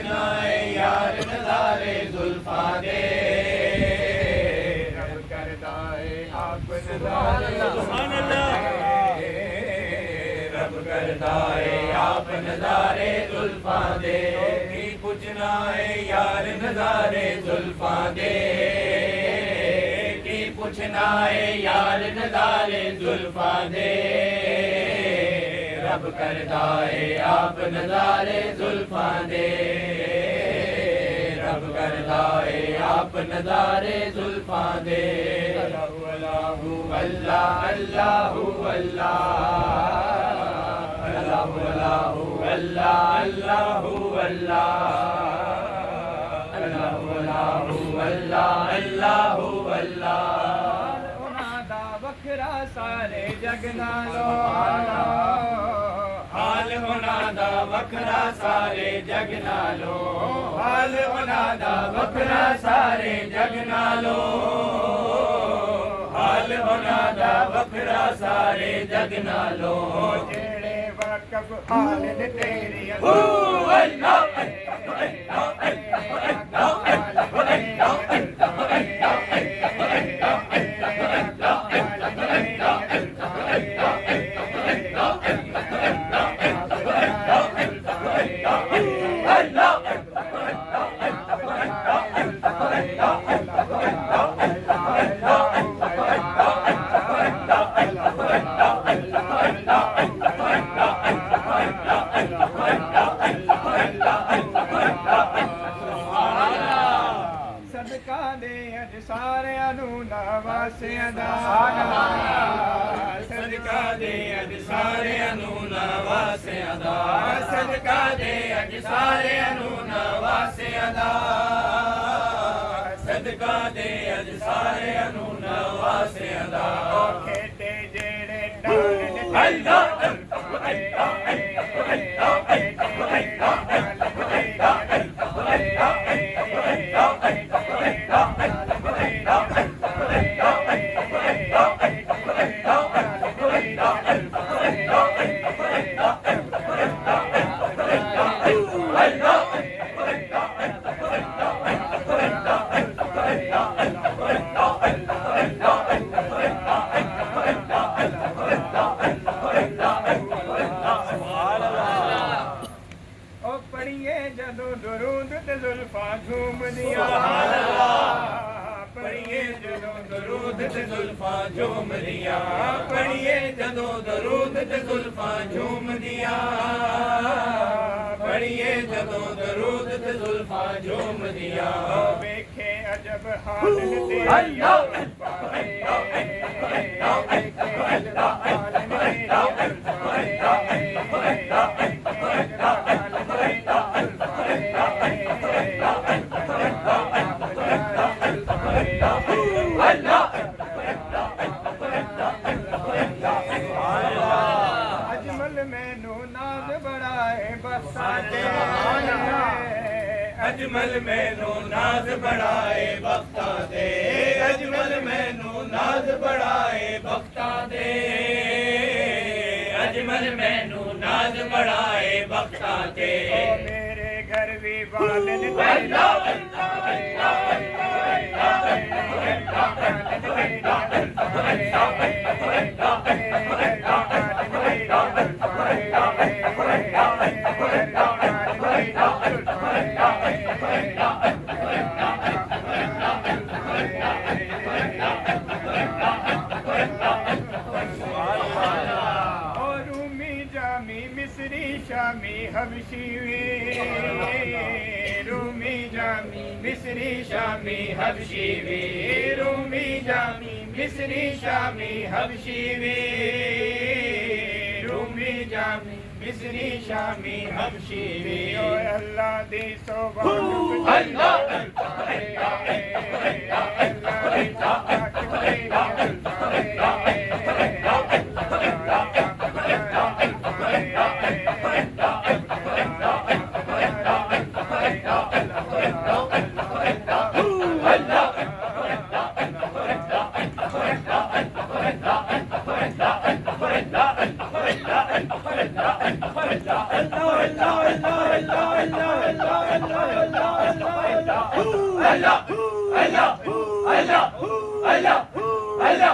नाए यार नज़ारे जुल्फा दे रब करदा है आप नज़ारे सुभान अल्लाह रब करदा है आप नज़ारे जुल्फा दे की पूछना है यार नज़ारे जुल्फा दे की पूछना है यार नज़ारे जुल्फा दे रब करदा है आप नज़ारे जुल्फा दे रब करदा है आप नज़ारे जुल्फा दे अल्लाहु अल्लाह अल्लाहु अल्लाह अल्लाहु अल्लाहु अल्लाह अल्लाहु अल्लाह अल्लाहु अल्लाहु अल्लाह अल्लाहु अल्लाह उन्हां दा वखरा सारे जग नालों हाल उन्हां दा वखरा सारे जग नालों हाल उन्हां दा वखरा सारे जग नालों हाल उन्हां दा वखरा सारे जग नालों जेड़े वाकफ हाल ने तेरी अल्लाह सदका दे अज सारियां नू नवासियां दा सदका दे अज सारियां नू नवासियां दा सदका दे अज सारियां नू नवासियां दा सदका दे अज सारियां नू नवासियां दा खेते जेड़े डाल अल्लाह जदों दरूद ते जुल्फा झूमदियां पढ़िए जदों दरूद ते जुल्फा झूमदियां पढ़िए जदों दरूद ते जुल्फा झूमदियां पढ़िए जदों दरूद ते जुल्फा झूमदियां वेखे अजब हाल तेरी अल्लाह अजमल मैनू नाज बड़ाए बख्ता दे अजमल मैनू नाज बड़ाए बख्ता दे अजमल मैनू नाज बड़ाए बख्ता दे अजमल मैनू नाज बड़ाए बख्ता दे मेरे घर भी बालन मिस्री शामी हबशी रूमी जामी मिस्री शामी हबशी रूमी जामी मिस्री शामी हबशी रूमी जामी मिस्री शामी हबशी अल्लाह दी सोबान अल्लाह Allah अल्लाह अल्लाह अल्लाह अल्लाह अल्लाह